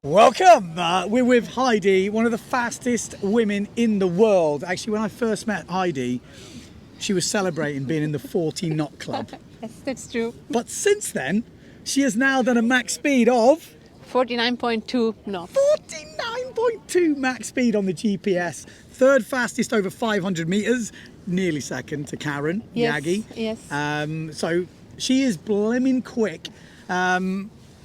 Welcome! We're with Heidi, one of the fastest women in the world. Actually, when I first met Heidi, she was celebrating being in the 40 knot club. Yes, that's true. But since then, she has now done a max speed of 49.2 knots. 49.2 max speed on the GPS. Third fastest over 500 meters, nearly second to Karen Yagi. Yes. So she is blimmin' quick.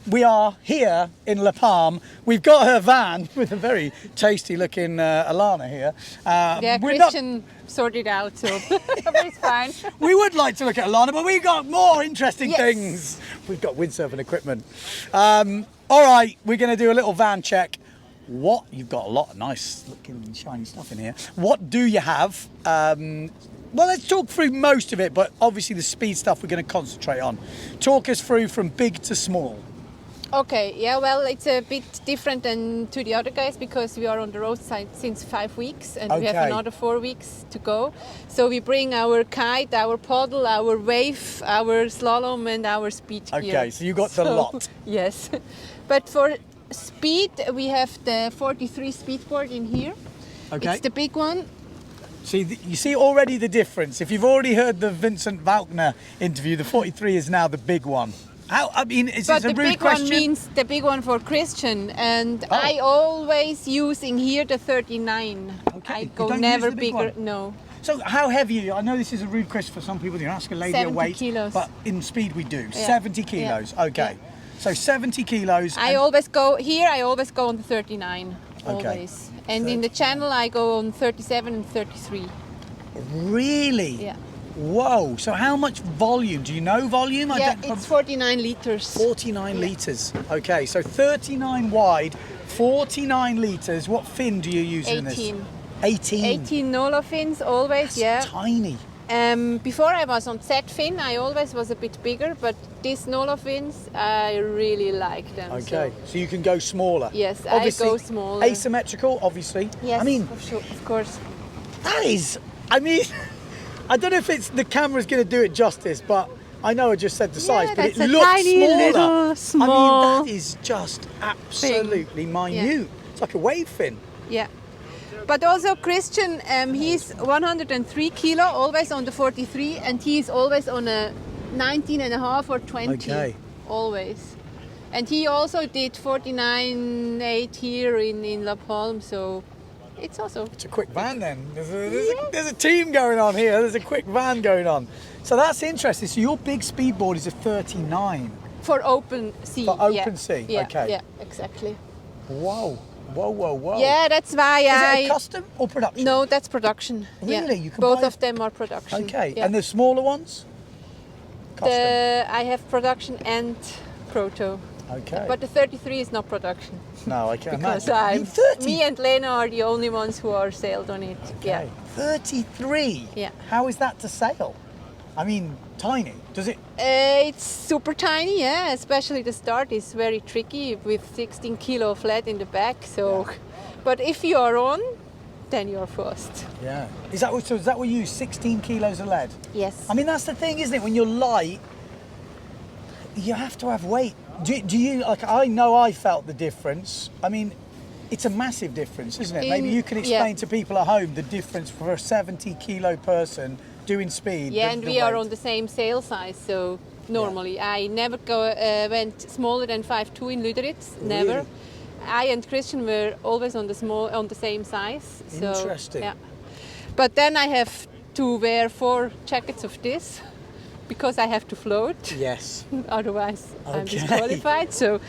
We are here in La Palma. We've got her van with a very tasty looking Alana here. Yeah, Christian sorted out, so it's fine. We would like to look at Alana, but we've got more interesting Yes. things. We've got windsurfing equipment. All right, we're going to do a little van check. You've got a lot of nice looking shiny stuff in here. What do you have? Well, let's talk through most of it, but obviously the speed stuff we're going to concentrate on. Talk us through from big to small. Okay, yeah, well, it's a bit different than to the other guys because we are on the road side since 5 weeks and we have another 4 weeks to go. So we bring our kite, our paddle, our wave, our slalom and our speed gear. Okay, so you got the lot. Yes. But for speed, we have the 43 Speedboard in here. Okay. It's the big one. See, you see already the difference. If you've already heard the Vincent Valkner interview, the 43 is now the big one. Is this a rude question? But the big one means the big one for Christian, and I always using here the 39. Okay. I go never bigger. One? No. So how heavy? I know this is a rude question for some people. You ask a lady a 70 weight, kilos. but in speed we do. Yeah. 70 kilos. Yeah. Okay. Yeah. So 70 kilos. I always go here. I always go on the 39. Okay. Always. And in the channel I go on 37 and 33. Really? Yeah. Whoa. So how much volume? Do you know volume? Yeah, it's 49 liters. 49 litres. Okay, so 39 wide, 49 litres. What fin do you use in this? 18. 18. 18 Nolo fins always. That's yeah. tiny. Before I was on Z fin, I always was a bit bigger, but these Nolo fins, I really like them. Okay, so you can go smaller. Yes, obviously, I go smaller. Asymmetrical, obviously. Yes, I mean, of course. that is, I don't know if the camera's going to do it justice, but I know I just said the size, but it that's a looks tiny smaller. little small I mean, that is just absolutely minute. Yeah. It's like a wave fin. Yeah. But also Christian, he's 103 kilo, always on the 43, and he's always on a 19 and a half or 20. Okay. Always. And he also did 49.8 here in La Palma, so it's also... It's a quick van then. There's a team going on here. There's a quick van going on. So that's interesting. So your big speedboard is a 39. For open sea. For open sea, yeah, okay. Yeah, exactly. Whoa. Whoa, whoa, whoa. Yeah, that's why Is it a custom or production? No, that's production. Really? Yeah. You can Both buy of them are production. Okay. Yeah. And the smaller ones? Custom. I have production and proto. Okay. But the 33 is not production. No, I can't Because imagine. 30. me and Lena are the only ones who are sailed on it. Okay. Yeah. 33? Yeah. How is that to sail? I mean, tiny. Does it? It's super tiny, yeah. Especially the start is very tricky with 16 kilo flat in the back. So, but if you are on, then you're fast. Yeah. Is that what you use? 16 kilos of lead? Yes. I mean, that's the thing, isn't it? When you're light, you have to have weight. Do you, like, I know I felt the difference. I mean, it's a massive difference, isn't it? Maybe you can explain to people at home the difference for a 70 kilo person doing speed. Yeah, and we are weight. on the same sail size, so normally I never went smaller than 5'2" in Lüderitz, never. Really? I and Christian were always on the same size. So, Interesting. Yeah. But then I have to wear 4 jackets of this because I have to float. Yes. Otherwise I'm Okay. disqualified. So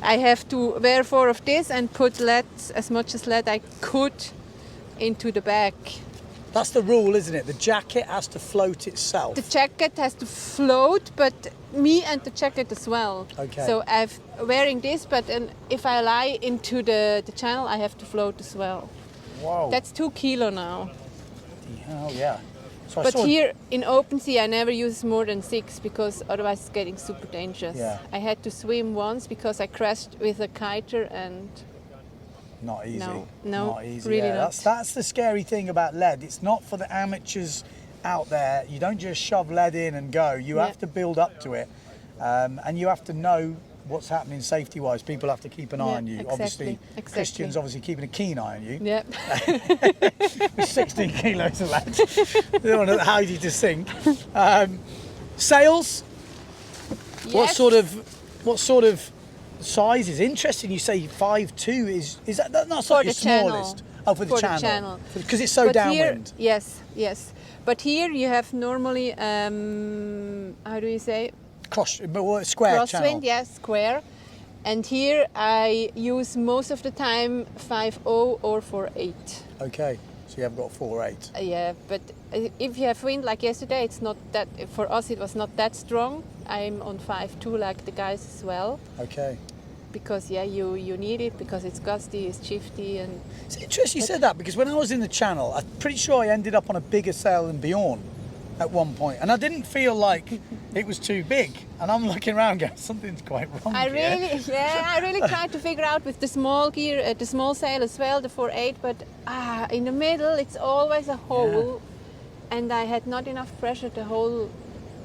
I have to wear 4 of this and put lead, as much as lead I could, into the bag. That's the rule, isn't it? The jacket has to float itself. The jacket has to float, but me and the jacket as well. Okay. So I'm wearing this, but if I lie into the channel, I have to float as well. Wow. That's 2 kilo now. Hell yeah. So But here in open sea, I never use more than 6 because otherwise it's getting super dangerous. Yeah. I had to swim once because I crashed with a kiter and not easy. No, not easy. really Yeah, not. That's the scary thing about lead. It's not for the amateurs out there. You don't just shove lead in and go. You have to build up to it, and you have to know what's happening safety-wise. People have to keep an eye on you. Exactly, Obviously, Christian's obviously keeping a keen eye on you. Yeah. With 16 kilos of lads. They don't want Heidi to sink. Sails. Yes. What sort of size is interesting? You say 5'2" is that not For like the your smallest? channel. Oh, for the channel. The channel. Because it's so But downwind. Here, yes. But here you have normally, how do you say? Square channel. Crosswind, yes, square. And here I use most of the time 5.0 or 4.8. Okay, so you have got 4.8. Yeah, but if you have wind like yesterday, it's not that, for us it was not that strong. I'm on 5.2 like the guys as well. Okay. Because you need it, because it's gusty, it's shifty, and It's interesting you said that, because when I was in the channel, I'm pretty sure I ended up on a bigger sail than Bjorn at one point, and I didn't feel like it was too big. And I'm looking around going, something's quite wrong I here. really tried to figure out with the small gear, the small sail as well, the 4.8, but in the middle it's always a hole, and I had not enough pressure the whole.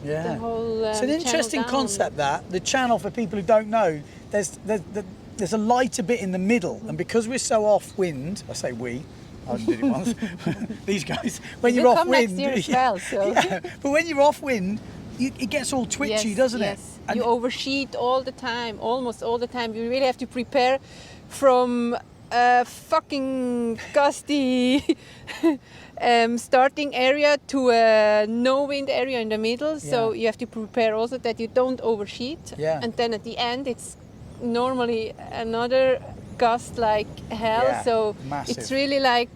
It's an interesting down. concept, that the channel, for people who don't know, there's a lighter bit in the middle, and because we're so off wind, I say we, I did it once. These guys, when you're off wind, next year as well, so. But when you're off wind, it gets all twitchy, doesn't it? Yes, And you oversheet all the time, almost all the time. You really have to prepare from a fucking gusty starting area to a no wind area in the middle. So you have to prepare also that you don't oversheet. Yeah. And then at the end, it's normally another gust like hell. Yeah, so massive. it's really like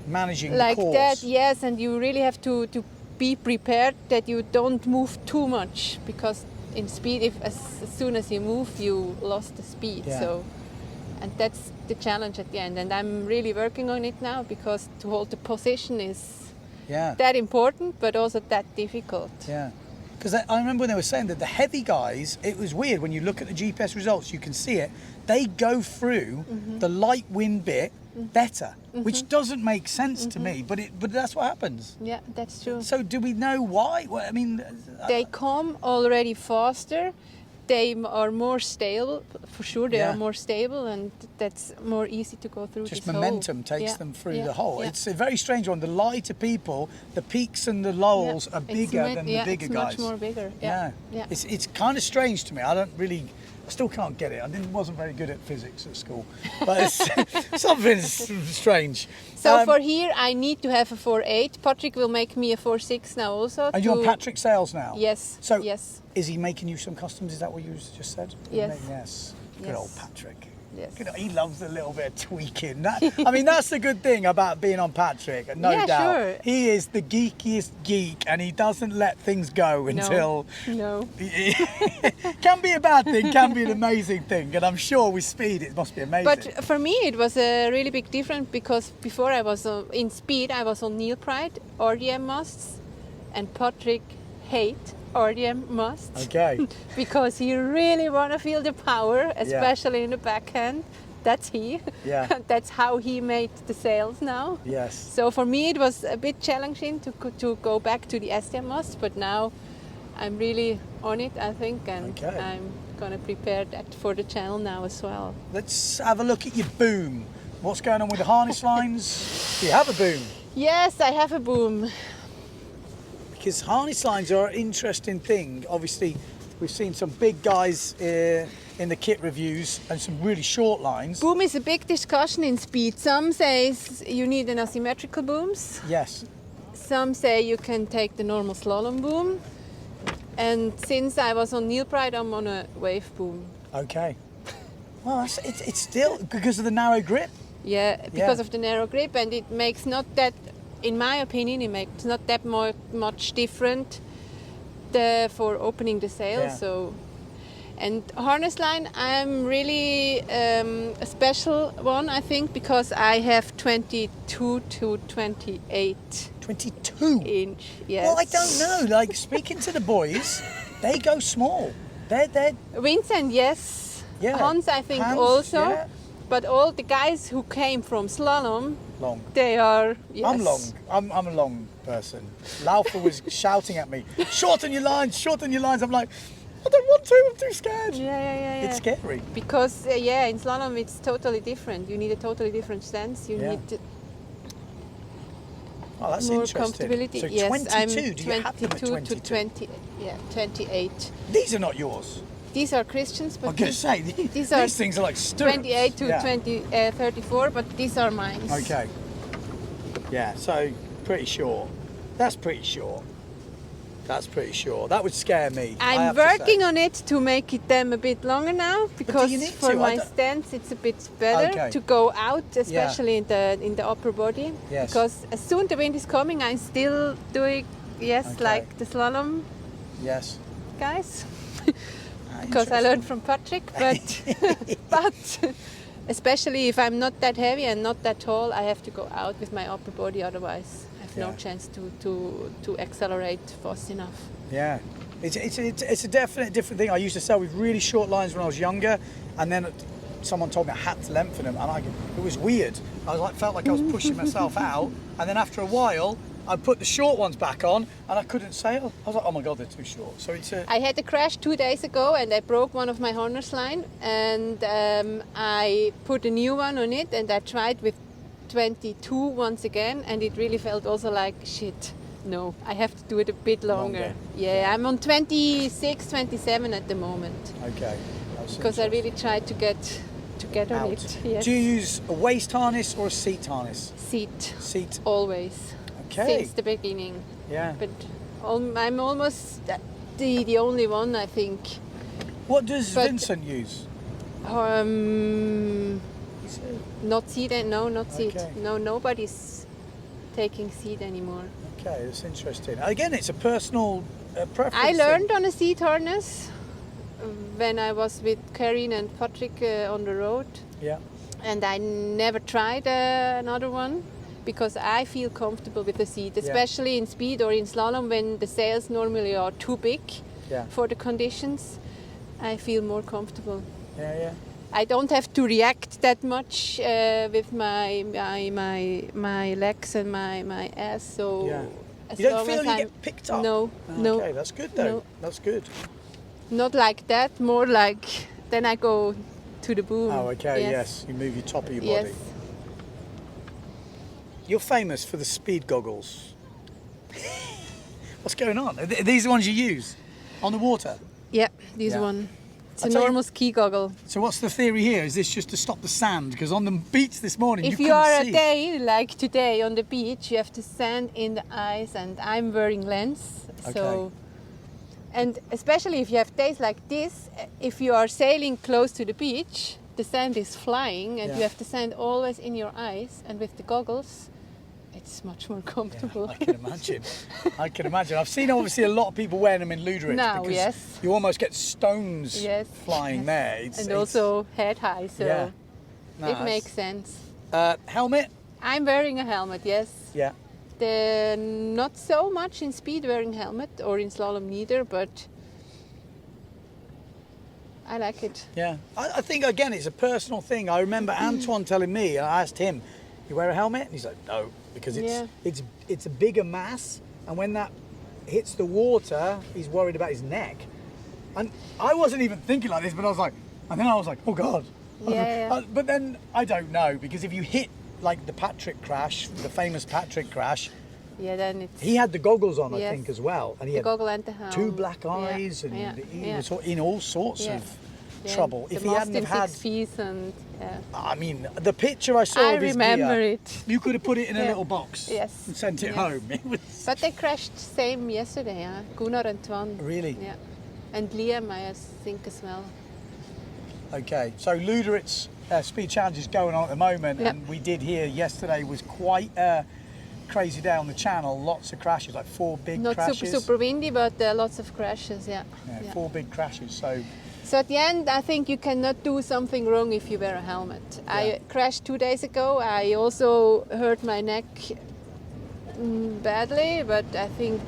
managing like the course. that, yes, and you really have to be prepared that you don't move too much, because in speed, if as soon as you move, you lost the speed. Yeah. So, and that's the challenge at the end, and I'm really working on it now, because to hold the position is that important, but also that difficult. Yeah. Because I remember when they were saying that the heavy guys, it was weird when you look at the GPS results, you can see it, they go through the light wind bit better, which doesn't make sense to me, but that's what happens. Yeah, that's true. So do we know why? Well, I mean, they come already faster. They are more stable, for sure. They are more stable, and that's more easy to go through. Just this momentum hole. takes them through the hole. Yeah. It's a very strange one. The lighter people, the peaks and the lulls are bigger than the bigger guys. It's much more bigger. Yeah. It's kind of strange to me. I still can't get it. I wasn't very good at physics at school, but it's something strange. So for here, I need to have a 4.8. Patrick will make me a 4.6 now also. Are you on Patrick Sails now? Yes. So yes. Is he making you some customs? Is that what you just said? Yes. Yes. Good old Patrick. Yes. He loves a little bit of tweaking. I mean, that's the good thing about being on Patrick, no doubt. Sure. He is the geekiest geek, and he doesn't let things go until... No. Can be a bad thing, can be an amazing thing, and I'm sure with speed it must be amazing. But for me it was a really big difference, because before I was in speed, I was on Neil Pride, RDM masts, and Patrick hate RDM masts. Okay. Because he really want to feel the power, especially in the backhand. That's he. Yeah. That's how he made the sails now. Yes. So for me it was a bit challenging to go back to the STM mast, but now I'm really on it, I think, and I'm going to prepare that for the channel now as well. Let's have a look at your boom. What's going on with the harness lines? Do you have a boom? Yes, I have a boom. Because harness lines are an interesting thing. Obviously, we've seen some big guys in the kit reviews and some really short lines. Boom is a big discussion in speed. Some say you need an asymmetrical booms. Yes. Some say you can take the normal slalom boom. And since I was on Neil Pride, I'm on a wave boom. Okay. Well, it's still because of the narrow grip. Yeah, because of the narrow grip, and it makes not that, in my opinion, it makes not that much different for opening the sail. Yeah. So, and harness line, I'm really a special one, I think, because I have 22 to 28. 22 inch. Yes. Well, I don't know. Like speaking to the boys, they go small. They're Vincent, yes. Yeah. Hans, I think Hans, also. yeah. But all the guys who came from slalom, long. They are. Yes. I'm long. I'm a long person. Laufer was shouting at me, shorten your lines, shorten your lines. I'm like, I don't want to. I'm too scared. Yeah. It's scary. Because in slalom it's totally different. You need a totally different stance. You need Oh, that's more interesting. comfortability. So Yes, 22. I'm Do you have them at 22 to 22? 28. These are not yours. These are Christians, but I'm going to say these are things are like stirrups. 28 to 34, but these are mine. Okay. Yeah. So pretty short. That's pretty short. That's pretty short. That would scare me. I'm working on it to make it them a bit longer now because for my stance it's a bit better to go out, especially in the upper body. Yes. Because as soon the wind is coming, I'm still doing like the slalom. Yes. Guys. Because I learned from Patrick, but especially if I'm not that heavy and not that tall, I have to go out with my upper body. Otherwise, I have no chance to accelerate fast enough. Yeah, it's a definite different thing. I used to sail with really short lines when I was younger, and then someone told me I had to lengthen them, and it was weird. Felt like I was pushing myself out, and then after a while, I put the short ones back on and I couldn't sail. I was like, oh my God, they're too short. So I had a crash 2 days ago and I broke one of my harness line, and I put a new one on it, and I tried with 22 once again, and it really felt also like shit. No, I have to do it a bit longer. Yeah, I'm on 26, 27 at the moment. Okay. Because I really tried to get on out. It. Yes. Do you use a waist harness or a seat harness? Seat. Always. Okay. Since the beginning. Yeah. But I'm almost the only one, I think. What does Vincent use? Not seat. No, not seat. Okay. No, nobody's taking seat anymore. Okay, that's interesting. Again, it's a personal preference. I learned on a seat harness when I was with Karin and Patrick on the road. Yeah. And I never tried another one, because I feel comfortable with the seat, especially in speed or in slalom when the sails normally are too big for the conditions. I feel more comfortable. Yeah. I don't have to react that much with my legs and my ass. So you don't feel you get picked up? No. Okay, that's good though. No. That's good. Not like that. More like then I go to the boom. Oh, okay. Yes. You move your top of your body. Yes. You're famous for the speed goggles. What's going on? Are these the ones you use on the water? Yeah, this one. It's a normal ski goggle. So what's the theory here? Is this just to stop the sand? Because on the beach this morning, if you are a day like today on the beach, you have to sand in the eyes, and I'm wearing lens. So, and especially if you have days like this, if you are sailing close to the beach, the sand is flying, and you have the sand always in your eyes, and with the goggles, it's much more comfortable. Yeah, I can imagine. I've seen obviously a lot of people wearing them in Luderitz because you almost get stones flying there. And also head high, so it makes sense. Helmet? I'm wearing a helmet, yes. Yeah. Not so much in speed wearing helmet, or in slalom neither, but I like it. Yeah. I think, again, it's a personal thing. I remember Antoine telling me, I asked him, you wear a helmet? And he's like, no, because it's a bigger mass, and when that hits the water, he's worried about his neck. And I wasn't even thinking like this, but I was like, oh God. Yeah. But then I don't know, because if you hit like the Patrick crash, the famous Patrick crash, then it's... He had the goggles on, I think, as well. And he the had goggle and the helm. 2 black eyes, and he was in all sorts of trouble. If he hadn't have had... 6 feet and... I mean, the picture I saw of his remember gear, it. You could have put it in a little box and sent it home. But they crashed same yesterday, Gunnar and Twan. Really? Yeah. And Liam, I think, as well. Okay, so Luderitz Speed Challenge is going on at the moment, and we did hear yesterday was quite crazy day on the channel. Lots of crashes, like 4 big crashes. Not super windy, but lots of crashes, 4 big crashes, So at the end, I think you cannot do something wrong if you wear a helmet. I crashed 2 days ago. I also hurt my neck badly, but I think,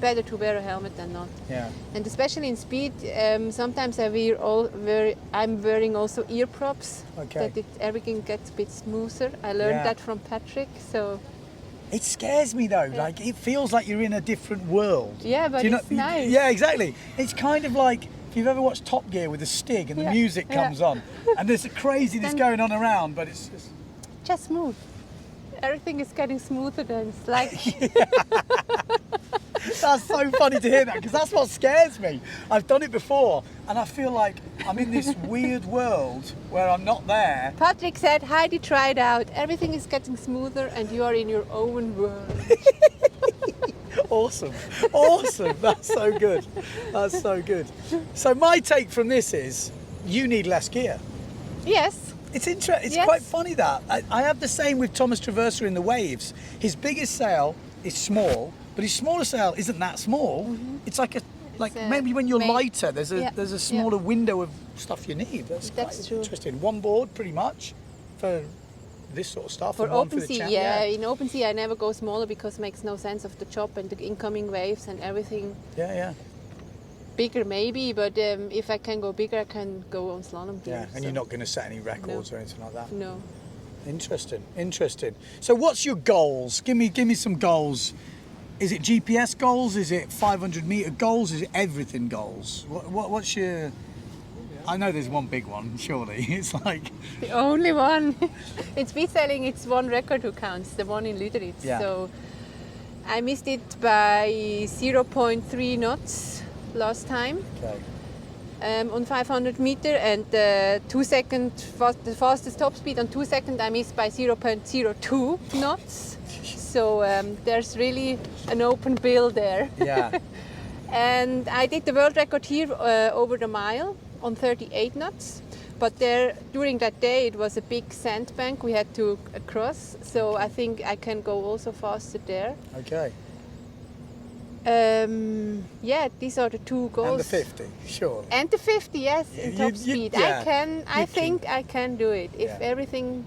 better to wear a helmet than not. Yeah. And especially in speed, sometimes I'm wearing also ear props, that everything gets a bit smoother. I learned that from Patrick, so It scares me though. Yeah. Like it feels like you're in a different world. Yeah, but Do you it's nice. Yeah, exactly. It's kind of like if you've ever watched Top Gear with the Stig and the Yeah, music yeah. comes on, and there's craziness Then- going on around, but it's Just smooth. Everything is getting smoother then. It's like that's so funny to hear that because that's what scares me. I've done it before, and I feel like I'm in this weird world where I'm not there. Patrick said, Heidi, try it out. Everything is getting smoother and you are in your own world. Awesome, awesome. That's so good. That's so good. So my take from this is, you need less gear. Yes. It's Yes. quite funny that I have the same with Thomas Traverser in the Waves. His biggest sail is small, but his smaller sail isn't that small. It's like maybe when you're made- lighter, there's a Yeah, smaller window of stuff you need. That's quite true. interesting. One board, pretty much, for this sort of stuff. For and one open the sea, champ- yeah. In open sea, I never go smaller because it makes no sense of the chop and the incoming waves and everything. Yeah. Bigger maybe, but if I can go bigger, I can go on slalom gear. Yeah, and you're not going to set any records or anything like that. No. Interesting. So what's your goals? Give me some goals. Is it GPS goals? Is it 500 meter goals? Is it everything goals? What's your... I know there's one big one, surely. It's like... The only one. In speed sailing, it's one record who counts, the one in Lüderitz. Yeah. So I missed it by 0.3 knots last time. Okay. On 500 meter, and the fastest top speed on 2 seconds I missed by 0.02 knots. So there's really an open bill there. Yeah. And I did the world record here over the mile on 38 knots. But there, during that day, it was a big sandbank we had to cross. So I think I can go also faster there. Okay. Yeah, these are the two goals. And the 50, sure. And the 50, yes, in top speed. yeah, I think I can do it if Yeah. everything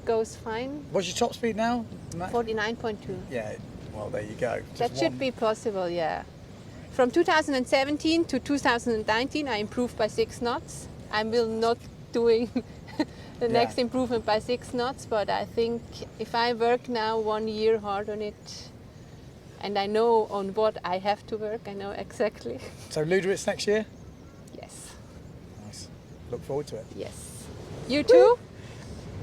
goes fine. What's your top speed now? 49.2. Yeah, well, there you go. That Just should one- be possible, yeah. From 2017 to 2019, I improved by 6 knots. I will not doing the next improvement by 6 knots, but I think if I work now 1 year hard on it, and I know on what I have to work, I know exactly. So Lüderitz next year? Yes, Nice. Look forward to it. yes. You too?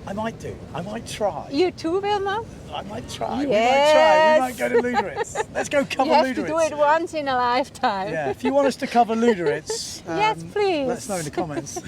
I might do. I might try. You too, Wilma? I might try. Yes. We might go to Lüderitz. Let's go cover You have Lüderitz. to do it once in a lifetime. Yeah, if you want us to cover Lüderitz, Yes, please. let us know in the comments.